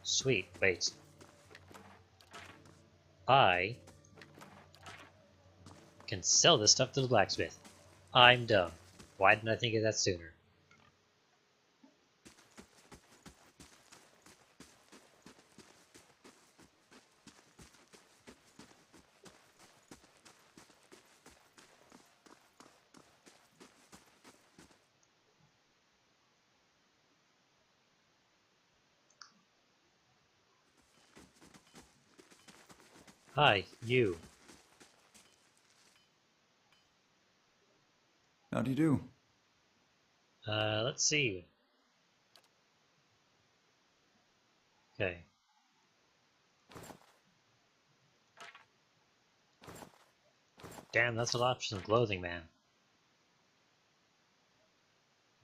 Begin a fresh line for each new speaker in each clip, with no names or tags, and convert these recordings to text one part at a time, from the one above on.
Sweet, wait. I can sell this stuff to the blacksmith. I'm dumb. Why didn't I think of that sooner? Hi, you.
How do you do?
Let's see. Okay. Damn, that's a lot for some clothing, man.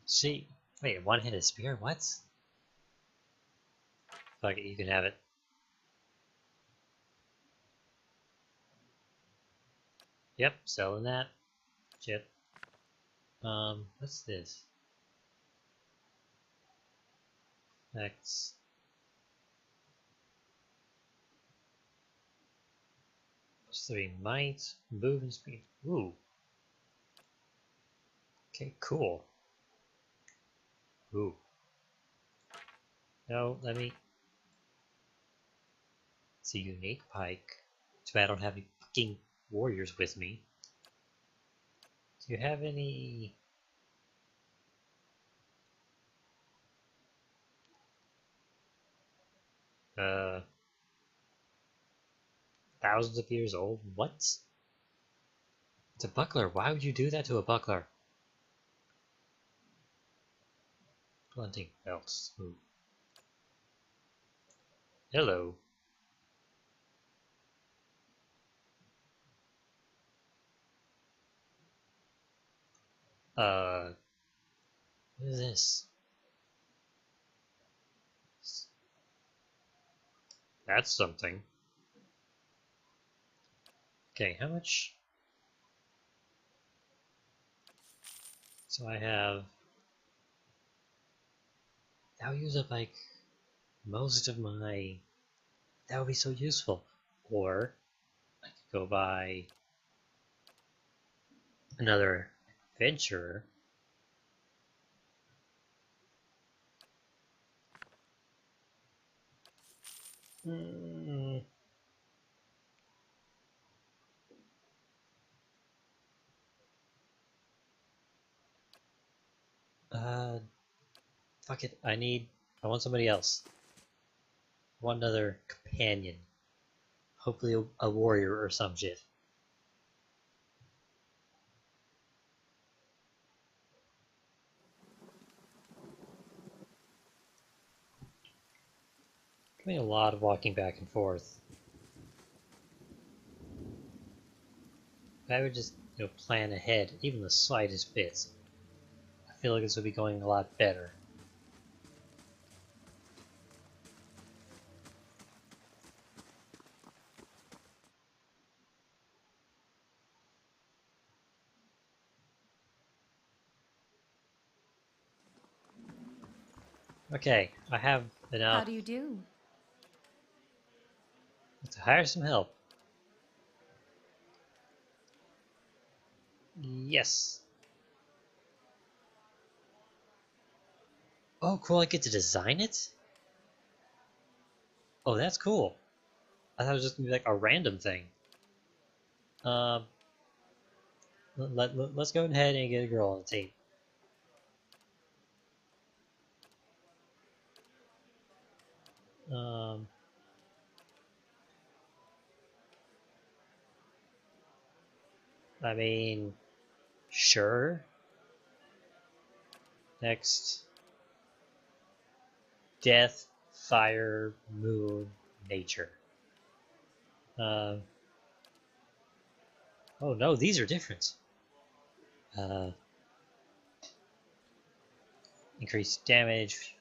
See, wait, one-handed spear? What? Fuck it, you can have it. Yep, selling that. Shit. What's this? X. +3 might, move and speed. Ooh. Okay, cool. Ooh. No, let me. It's a unique pike. Too bad I don't have any fucking warriors with me. Do you have any? Uh, thousands of years old? What? It's a buckler. Why would you do that to a buckler? Blunting belts. Ooh. Hello. What is this? That's something. Okay, how much? So I have. That would use up like most of my. That would be so useful. Or I could go buy another adventurer. Hmm. Uh, Fuck it. I want somebody else. I want another companion. Hopefully a warrior or some shit. Doing a lot of walking back and forth. If I would just, plan ahead, even the slightest bit, I feel like this would be going a lot better. Okay, I have
How
enough
do you do?
to hire some help. Yes. Oh, cool, I get to design it? Oh, that's cool. I thought it was just gonna be like a random thing. Um, let's go ahead and get a girl on the team. Um, I mean, sure. Next, death, fire, moon, nature. Um, oh no, these are different. Uh, Increased damage.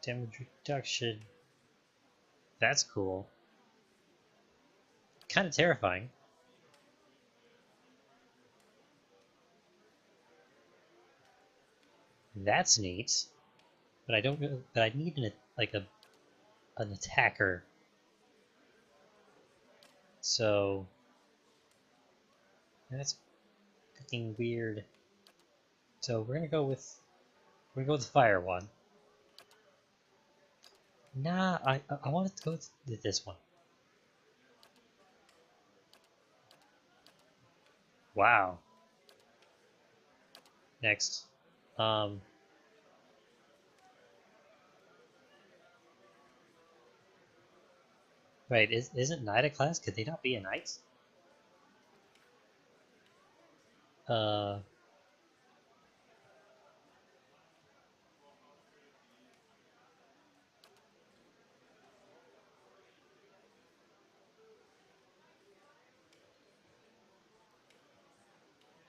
Damage reduction. That's cool. Kind of terrifying. That's neat. But I don't know. But I need an attacker. So that's fucking weird. So we're gonna go with the fire one. Nah, I wanted to go with this one. Wow. Next. Um. Wait, isn't knight a class? Could they not be a knight? Uh.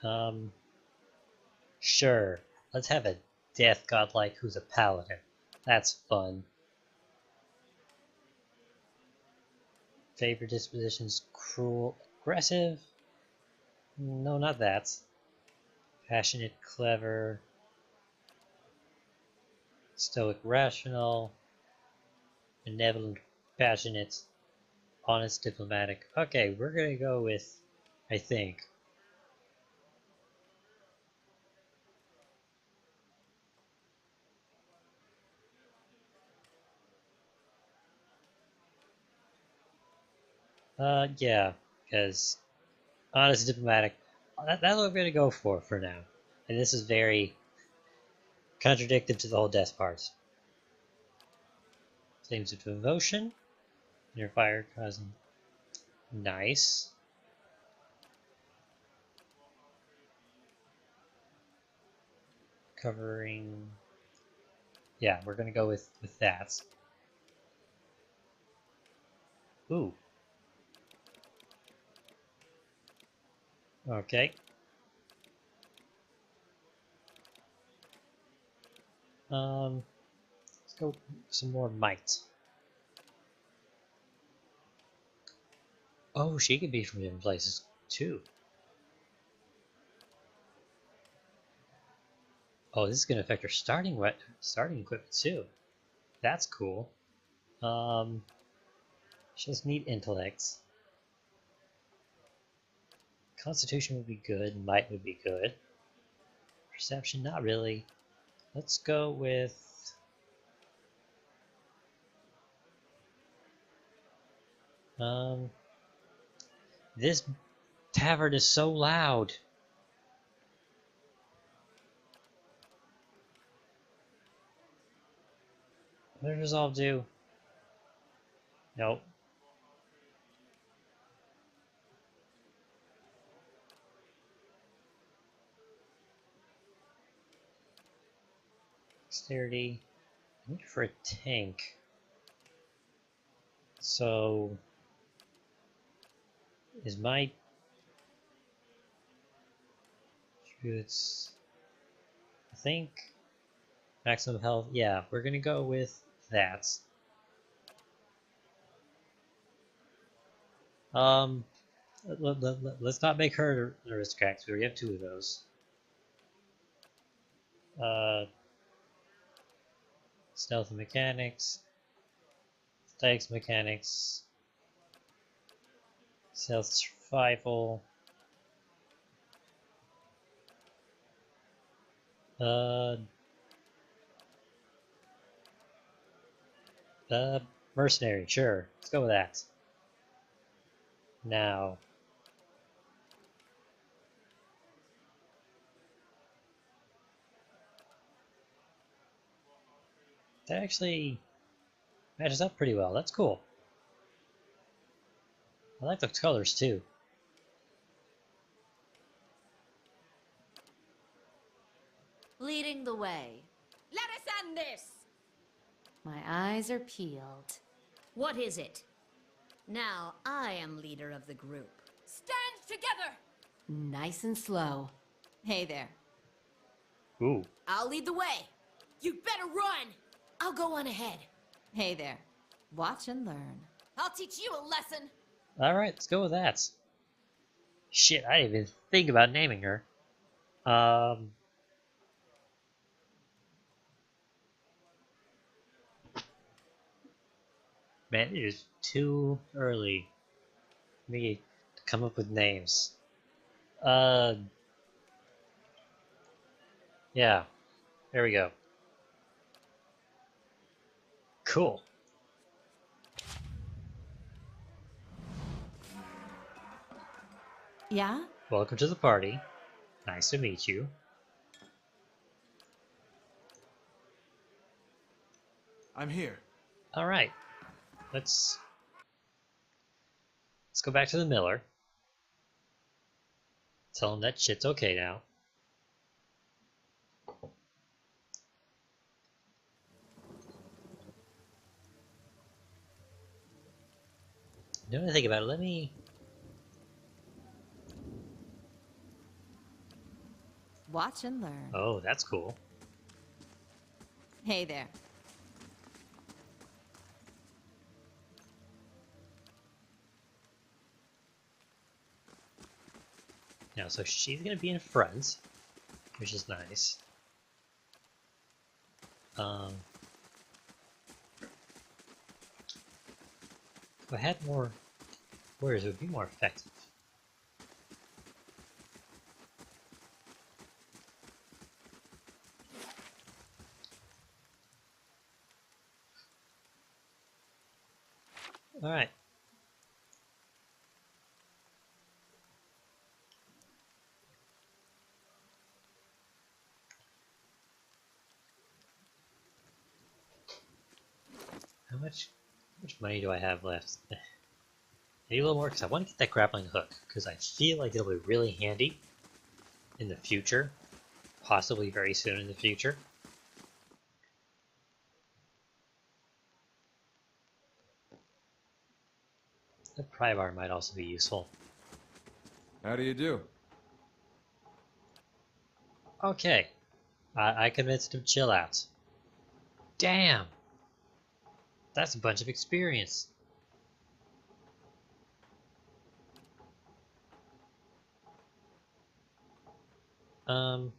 Um. Sure. Let's have a death godlike who's a paladin. That's fun. Favorite dispositions: cruel, aggressive. No, not that. Passionate, clever, stoic, rational, benevolent, passionate, honest, diplomatic. Okay, we're gonna go with, I think. Yeah, because honest, diplomatic. That's what we're gonna go for now. And this is very contradictory to the whole death part. Flames of devotion. Your fire cousin. Nice. Covering. Yeah, we're gonna go with that. Ooh. Okay. Let's go some more might. Oh, she could be from different places too. Oh, this is gonna affect her starting equipment too. That's cool. She doesn't need intellect. Constitution would be good. Might would be good. Perception, not really. Let's go with. This tavern is so loud. What does resolve do? Nope. Dexterity. I need for a tank. So is my it's I think maximum health. Yeah, we're gonna go with that. Um, let's not make her an aristocrat because we already have two of those. Uh, stealth and mechanics, statics mechanics, stealth survival. Uh, mercenary. Sure, let's go with that. Now. That actually matches up pretty well. That's cool. I like those colors too.
Leading the way.
Let us end this!
My eyes are peeled.
What is it?
Now I am leader of the group.
Stand together!
Nice and slow. Hey there.
Ooh.
I'll lead the way. You better run! I'll go on ahead.
Hey there. Watch and learn.
I'll teach you a lesson.
Alright, let's go with that. Shit, I didn't even think about naming her. Man, it is too early for me to come up with names. Yeah, there we go. Cool.
Yeah?
Welcome to the party. Nice to meet you.
I'm here.
All right, let's go back to the miller. Tell him that shit's okay now. Now that I think about it, let me.
Watch and learn.
Oh, that's cool.
Hey there.
Now, so she's gonna be in front, which is nice. If I had more words, it would be more effective. All right. How much money do I have left? I need a little more because I want to get that grappling hook because I feel like it'll be really handy in the future, possibly very soon in the future. The pry bar might also be useful.
How do you do?
Okay, I convinced him to chill out. Damn, that's a bunch of experience. Um,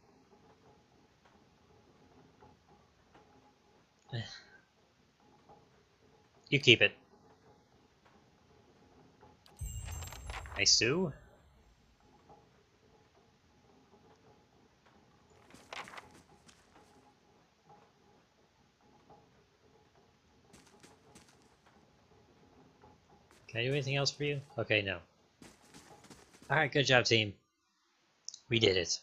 you keep it. I sue. Can I do anything else for you? Okay, no. Alright, good job, team. We did it.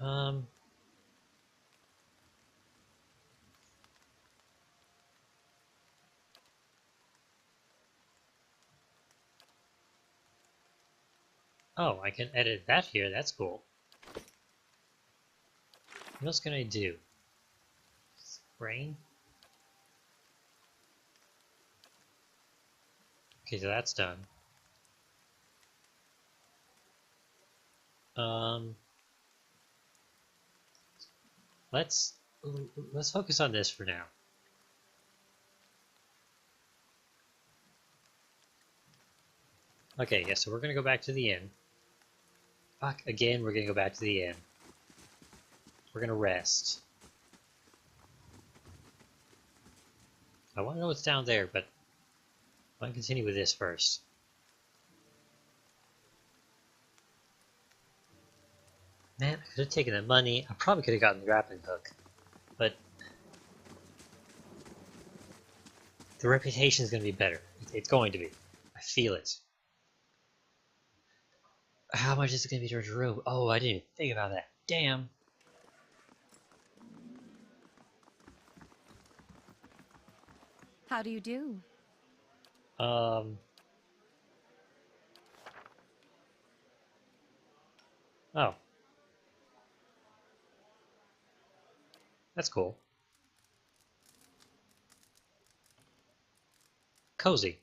Um, oh, I can edit that here, that's cool. What else can I do? Brain? Okay, so that's done. Um, let's focus on this for now. Okay, yeah, so we're gonna go back to the inn. Fuck, again, we're gonna go back to the inn. We're gonna rest. I wanna know what's down there, but I wanna continue with this first. Man, I could have taken the money. I probably could have gotten the grappling hook, but the reputation is going to be better. It's going to be. I feel it. How much is it going to be towards room? Oh, I didn't even think about that. Damn.
How do you do?
Um. Oh. That's cool. Cozy.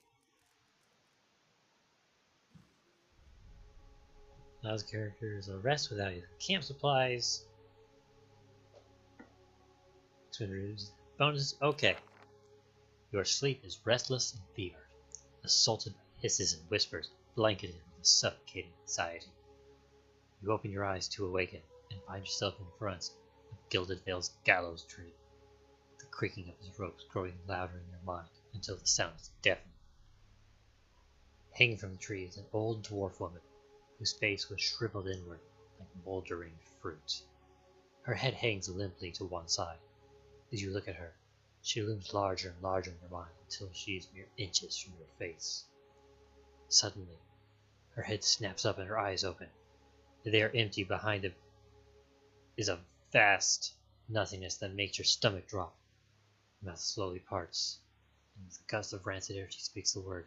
Allows characters a rest without using camp supplies. Bonuses. Okay. Your sleep is restless and fevered, assaulted by hisses and whispers, blanketed with a suffocating anxiety. You open your eyes to awaken and find yourself in front of Gilded Vale's gallows tree, the creaking of his ropes growing louder in your mind until the sound is deafening. Hanging from the tree is an old dwarf woman whose face was shriveled inward like moldering fruit. Her head hangs limply to one side. As you look at her, she looms larger and larger in your mind until she is mere inches from your face. Suddenly, her head snaps up and her eyes open. They are empty. Behind them is a vast nothingness that makes your stomach drop. Her mouth slowly parts, and with a gust of rancid air she speaks the word,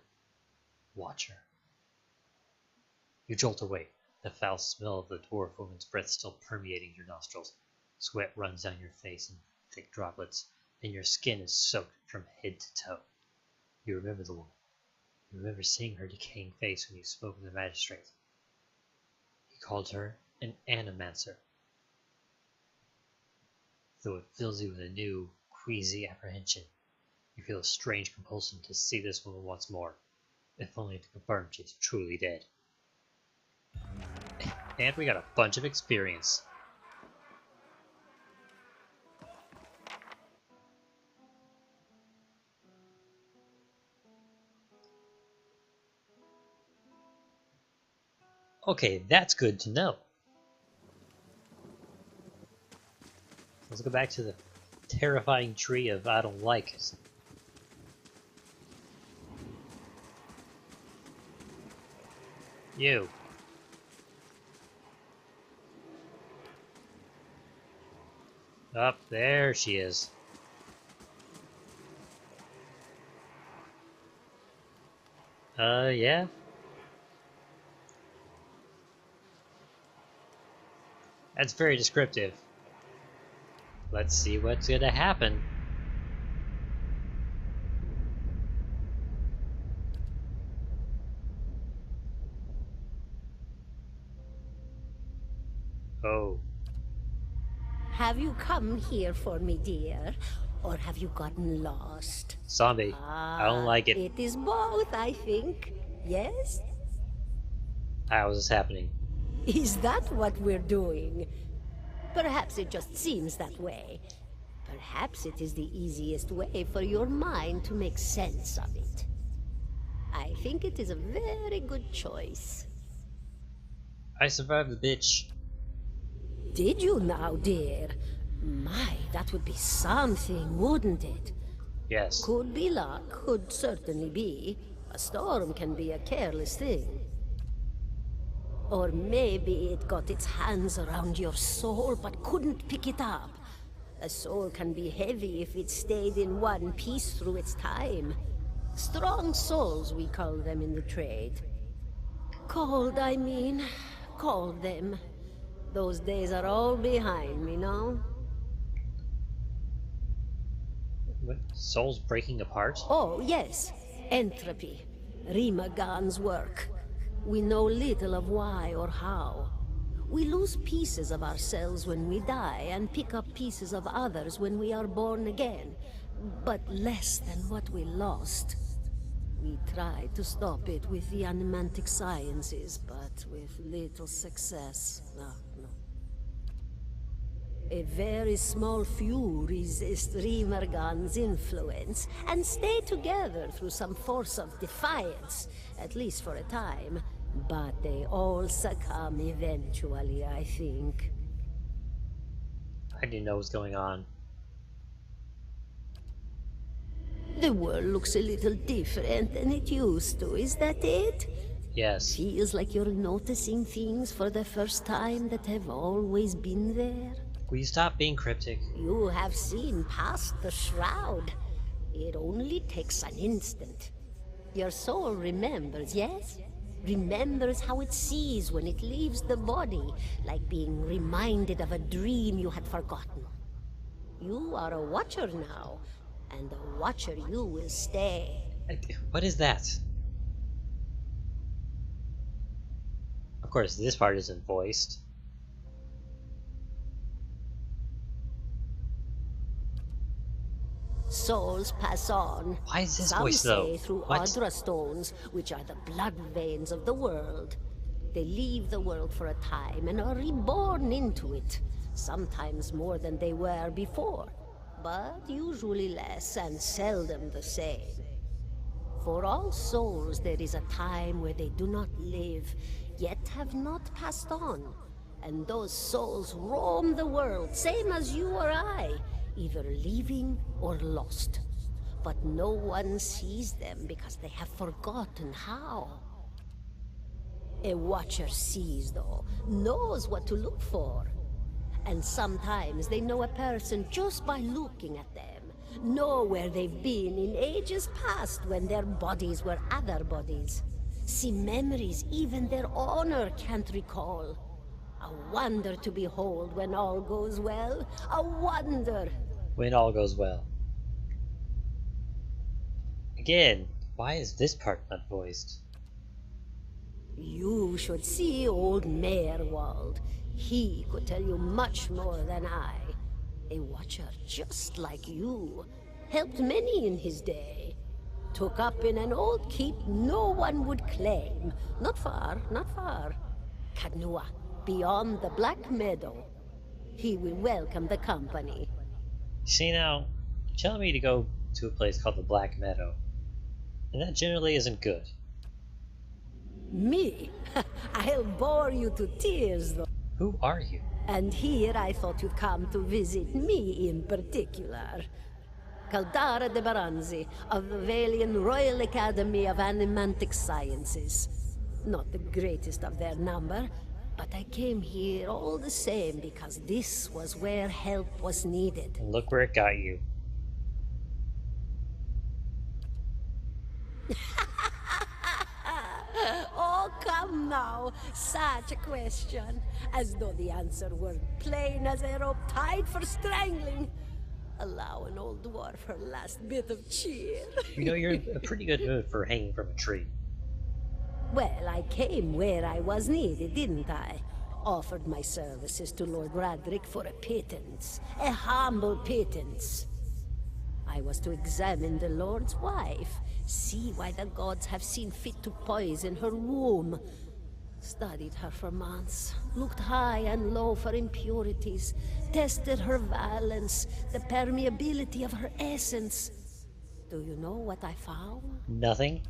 Watcher. You jolt awake, the foul smell of the dwarf woman's breath still permeating your nostrils. Sweat runs down your face in thick droplets, and your skin is soaked from head to toe. You remember the woman. You remember seeing her decaying face when you spoke with the magistrate. He called her an animancer. Though it fills you with a new, queasy apprehension, you feel a strange compulsion to see this woman once more, if only to confirm she is truly dead. And we got a bunch of experience. Okay, that's good to know. Let's go back to the terrifying tree of I don't like it. You. Up there she is. Yeah. That's very descriptive. Let's see what's gonna happen. Oh.
Have you come here for me, dear? Or have you gotten lost?
Zombie. I don't like it.
It is both, I think. Yes?
How is this happening?
Is that what we're doing? Perhaps it just seems that way. Perhaps it is the easiest way for your mind to make sense of it. I think it is a very good choice.
I survived the bitch.
Did you now, dear? My, that would be something, wouldn't it?
Yes.
Could be luck, could certainly be. A storm can be a careless thing. Or maybe it got its hands around your soul but couldn't pick it up. A soul can be heavy if it stayed in one piece through its time. Strong souls, we call them in the trade. Cold, I mean. Called them. Those days are all behind me, no?
What? Souls breaking apart?
Oh, yes. Entropy. Rimagan's work. We know little of why or how. We lose pieces of ourselves when we die, and pick up pieces of others when we are born again. But less than what we lost. We tried to stop it with the animantic sciences, but with little success. No. A very small few resist Rimergan's influence and stay together through some force of defiance, at least for a time. But they all succumb eventually, I think.
I didn't know what was going on.
The world looks a little different than it used to, is that it?
Yes.
Feels like you're noticing things for the first time that have always been there.
Will you stop being cryptic?
You have seen past the shroud. It only takes an instant. Your soul remembers, yes? Remembers how it sees when it leaves the body, like being reminded of a dream you had forgotten. You are a watcher now, and a watcher you will stay.
What is that? A course, this part isn't voiced.
Souls pass on.
Why is this
Some
voice, though?
say through
What?
Adra stones, which are the blood veins of the world. They leave the world for a time and are reborn into it. Sometimes more than they were before, but usually less and seldom the same. For all souls there is a time where they do not live, yet have not passed on. And those souls roam the world, same as you or I, either living or lost. But no one sees them because they have forgotten how. A watcher sees, though, knows what to look for. And sometimes they know a person just by looking at them, know where they've been in ages past when their bodies were other bodies. See memories even their honor can't recall. A wonder to behold when all goes well. A wonder!
When all goes well. Again, why is this part not voiced?
You should see old Meerwald. He could tell you much more than I. A watcher just like you. Helped many in his day. Took up in an old keep no one would claim. Not far, not far. Kadnua, beyond the Black Meadow. He will welcome the company.
See now, you're telling me to go to a place called the Black Meadow. And that generally isn't good.
Me? I'll bore you to tears, though.
Who are you?
And here I thought you'd come to visit me in particular. Caldara de Baranzi, of the Valian Royal Academy of Animantic Sciences. Not the greatest of their number, but I came here all the same because this was where help was needed.
And look where it got you.
Oh, come now. Such a question. As though the answer were plain as a rope tied for strangling. Allow an old dwarf her last bit of cheer.
You know, you're in a pretty good mood for hanging from a tree.
Well, I came where I was needed, didn't I? Offered my services to Lord Radric for a pittance. A humble pittance. I was to examine the Lord's wife, see why the gods have seen fit to poison her womb. Studied her for months, looked high and low for impurities, tested her valence, the permeability of her essence. Do you know what I found?
Nothing?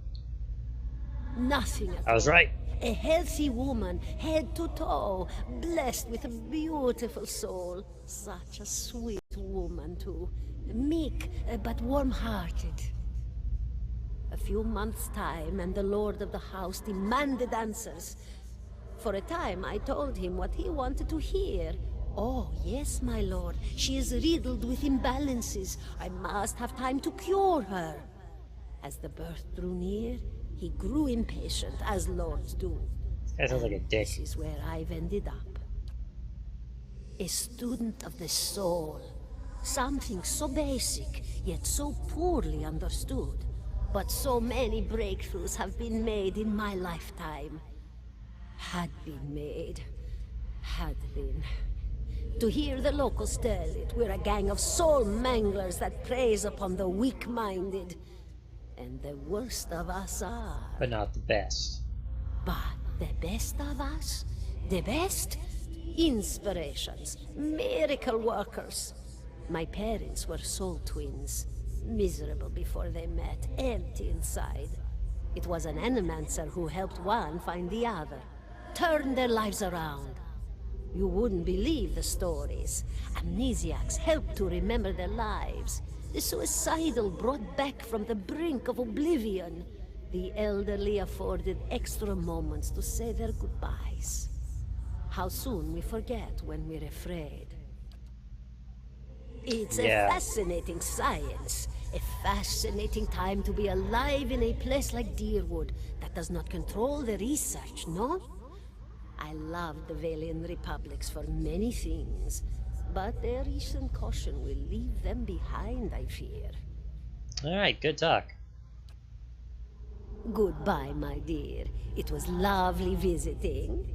Nothing at all.
I was right.
A healthy woman, head to toe, blessed with a beautiful soul. Such a sweet woman, too. Meek, but warm-hearted. A few months' time, and the lord of the house demanded answers. For a time, I told him what he wanted to hear. Oh, yes, my lord. She is riddled with imbalances. I must have time to cure her. As the birth drew near, he grew impatient, as lords do.
That sounds like a dick.
This is where I've ended up. A student of the soul. Something so basic, yet so poorly understood. But so many breakthroughs have been made in my lifetime. Had been made. Had been. To hear the locals tell it, we're a gang of soul manglers that preys upon the weak-minded. And the worst of us are.
But not the best.
But the best of us? The best? Inspirations. Miracle workers. My parents were soul twins. Miserable before they met, empty inside. It was an animancer who helped one find the other. Turned their lives around. You wouldn't believe the stories. Amnesiacs helped to remember their lives. The suicidal brought back from the brink of oblivion. The elderly afforded extra moments to say their goodbyes. How soon we forget when we're afraid. It's a fascinating science. A fascinating time to be alive in a place like Deerwood that does not control the research, no? I love the Valian Republics for many things, but their recent caution will leave them behind, I fear.
Alright, good talk.
Goodbye, my dear. It was lovely visiting.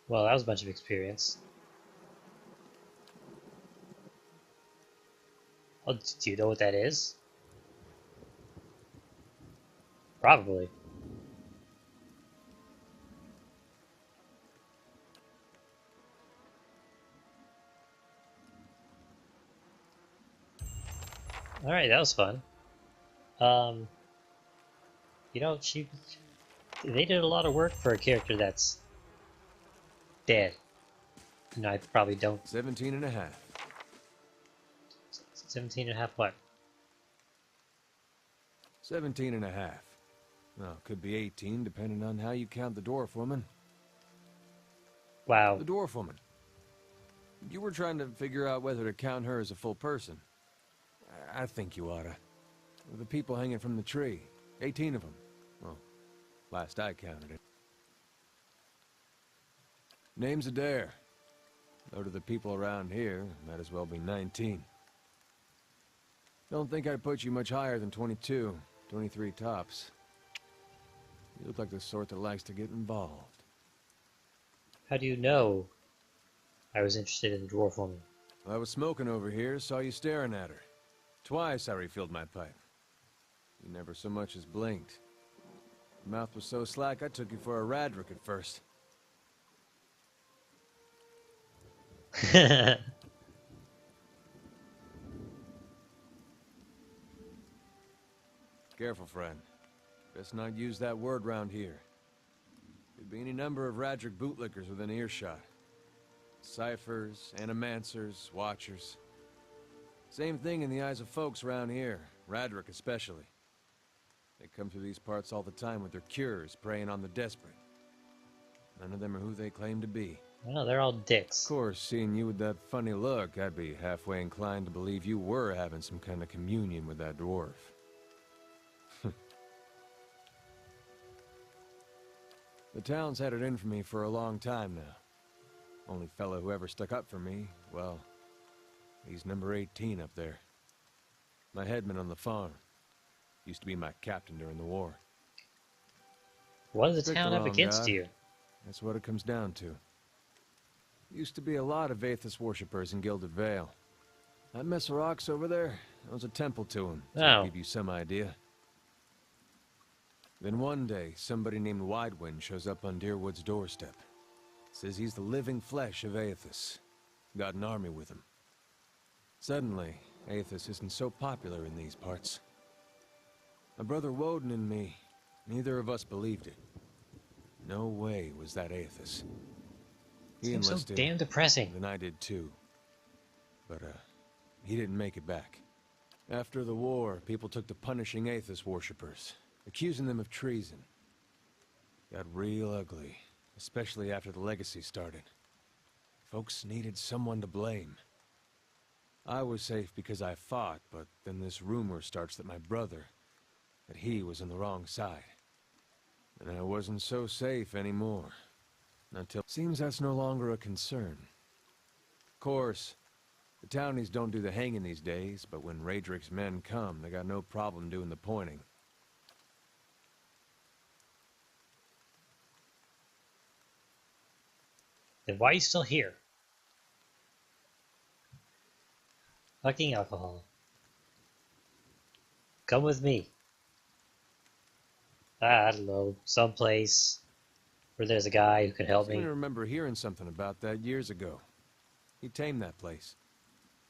Well, that was a bunch of experience. Oh, do you know what that is? Probably. Alright, that was fun. Um, you know, they did a lot of work for a character that's dead. And I probably don't.
17 and a half.
17 and a half what?
17 and a half. Well, could be 18, depending on how you count the dwarf woman.
Wow.
The dwarf woman. You were trying to figure out whether to count her as a full person. I think you oughta. The people hanging from the tree. 18 of them. Well, last I counted it. Name's Adair. Though to the people around here, might as well be 19. Don't think I'd put you much higher than 22, 23 tops. You look like the sort that likes to get involved.
How do you know I was interested in the dwarf woman?
I was smoking over here, saw you staring at her. Twice I refilled my pipe. You never so much as blinked. Your mouth was so slack I took you for a Radric at first. Careful, friend. Best not use that word round here. Could be any number of Radric bootlickers within earshot. Ciphers, animancers, watchers. Same thing in the eyes of folks around here, Radric especially. They come through these parts all the time with their cures, preying on the desperate. None of them are who they claim to be.
Well, they're all dicks.
Of course, seeing you with that funny look, I'd be halfway inclined to believe you were having some kind of communion with that dwarf. The town's had it in for me for a long time now. Only fellow who ever stuck up for me, well, he's number 18 up there. My headman on the farm. Used to be my captain during the war.
What does the
Pick
town
the
have
wrong
against
god.
you?
That's what it comes down to. Used to be a lot of Aethys worshippers in Gilded Vale. That mess of rocks over there, that was a temple to him, to
Oh.
give you some idea. Then one day, somebody named Widewind shows up on Deerwood's doorstep. Says he's the living flesh of Aethys. Got an army with him. Suddenly, Aethys isn't so popular in these parts. My brother Woden and me, neither of us believed it. No way was that Aethys. He
Seems so
enlisted,
damn depressing.
and I did too. But, he didn't make it back. After the war, people took to punishing Aethys worshippers, accusing them of treason. Got real ugly, especially after the legacy started. Folks needed someone to blame. I was safe because I fought, but then this rumor starts that my brother, that he was on the wrong side. And I wasn't so safe anymore. Until... Seems that's no longer a concern. Of course, the townies don't do the hanging these days, but when Radric's men come, they got no problem doing the pointing.
Then why are you still here? Fucking alcohol. Come with me. I don't know, someplace where there's a guy who can help
I
me.
remember hearing something about that years ago. He tamed that place.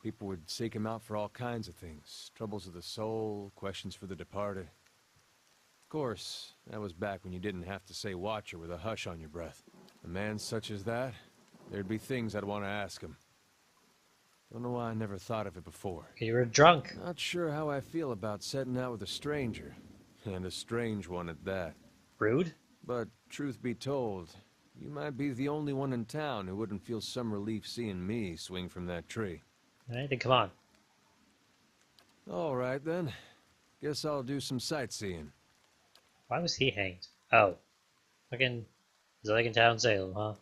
People would seek him out for all kinds of things. Troubles of the soul, questions for the departed. Of course, that was back when you didn't have to say watcher with a hush on your breath. A man such as that, there'd be things I'd want to ask him. Don't know why I never thought of it before.
You were drunk.
Not sure how I feel about setting out with a stranger. And a strange one at that.
Rude?
But, truth be told, you might be the only one in town who wouldn't feel some relief seeing me swing from that tree.
Alright, then come on.
Alright then. Guess I'll do some sightseeing.
Why was he hanged? Oh. Fucking it's like in town Salem, huh?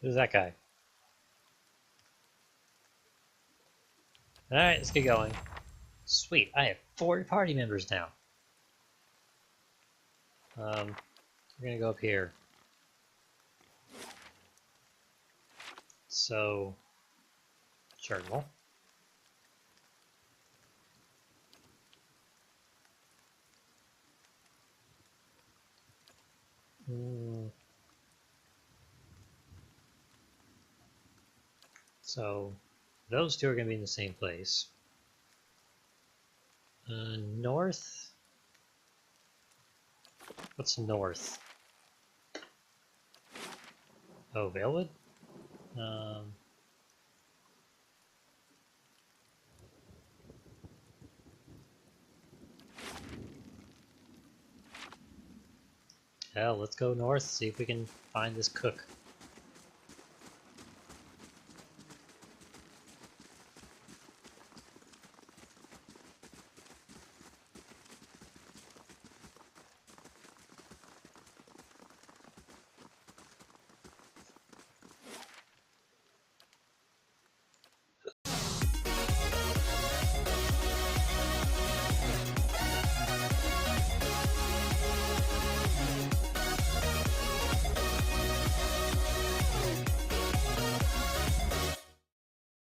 Who's that guy? Alright, let's get going. Sweet, I have 4 party members now. We're gonna go up here. So, journal. So, those 2 are going to be in the same place. North? What's north? Oh, Valewood? Hell, let's go north, see if we can find this cook.